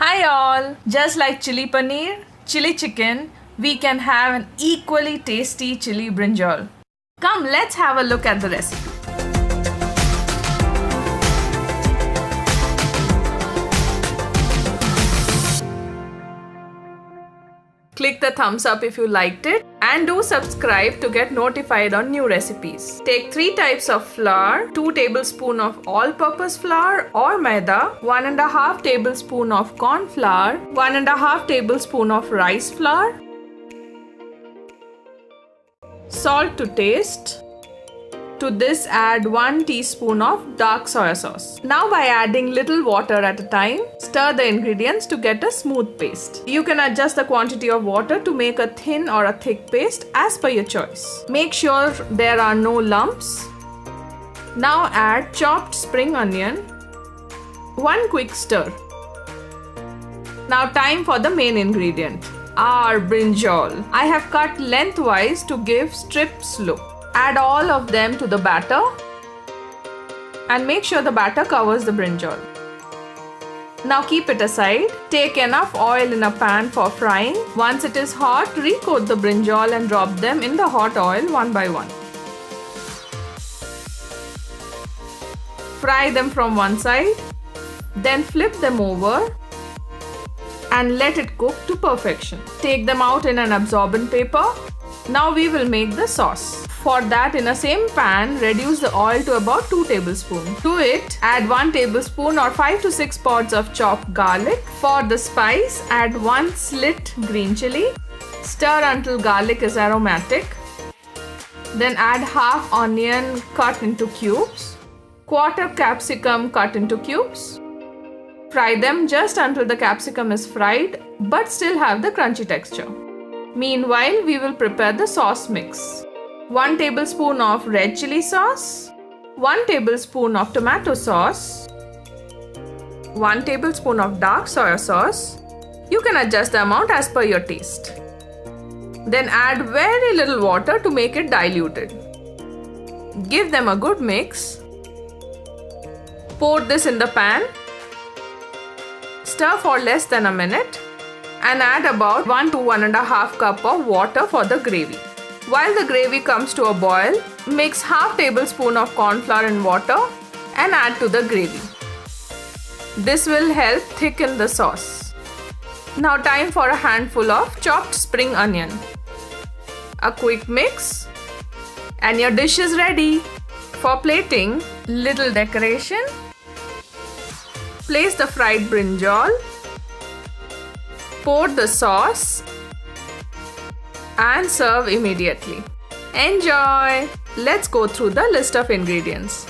Hi all! Just like chili paneer, chili chicken, we can have an equally tasty chili brinjal. Come, let's have a look at the recipe. Click the thumbs up if you liked it and do subscribe to get notified on new recipes. Take 3 types of flour, 2 tablespoons of all-purpose flour or Maida, 1.5 tablespoon of corn flour, 1.5 tablespoon of rice flour, salt to taste. To this add 1 teaspoon of dark soya sauce. Now by adding little water at a time, stir the ingredients to get a smooth paste. You can adjust the quantity of water to make a thin or a thick paste as per your choice. Make sure there are no lumps. Now add chopped spring onion. 1 quick stir. Now time for the main ingredient, our brinjal. I have cut lengthwise to give strips look. Add all of them to the batter and make sure the batter covers the brinjal. Now keep it aside. Take enough oil in a pan for frying. Once it is hot, recoat the brinjal and drop them in the hot oil one by one. Fry them from one side, then flip them over and let it cook to perfection. Take them out in an absorbent paper. Now we will make the sauce. For that, in a same pan, reduce the oil to about 2 tablespoons. To it, add 1 tablespoon or 5 to 6 pods of chopped garlic. For the spice, add 1 slit green chilli. Stir until garlic is aromatic. Then add half onion cut into cubes, quarter capsicum cut into cubes. Fry them just until the capsicum is fried but still have the crunchy texture. Meanwhile, we will prepare the sauce mix. 1 tablespoon of red chili sauce, 1 tablespoon of tomato sauce, 1 tablespoon of dark soya sauce. You can adjust the amount as per your taste. Then add very little water to make it diluted. Give them a good mix. Pour this in the pan. Stir for less than a minute and add about 1 to 1.5 cup of water for the gravy. While the gravy comes to a boil, mix half tablespoon of corn flour in water and add to the gravy. This will help thicken the sauce. Now time for a handful of chopped spring onion. A quick mix and your dish is ready. For plating, little decoration. Place the fried brinjal. Pour the sauce and serve immediately. Enjoy! Let's go through the list of ingredients.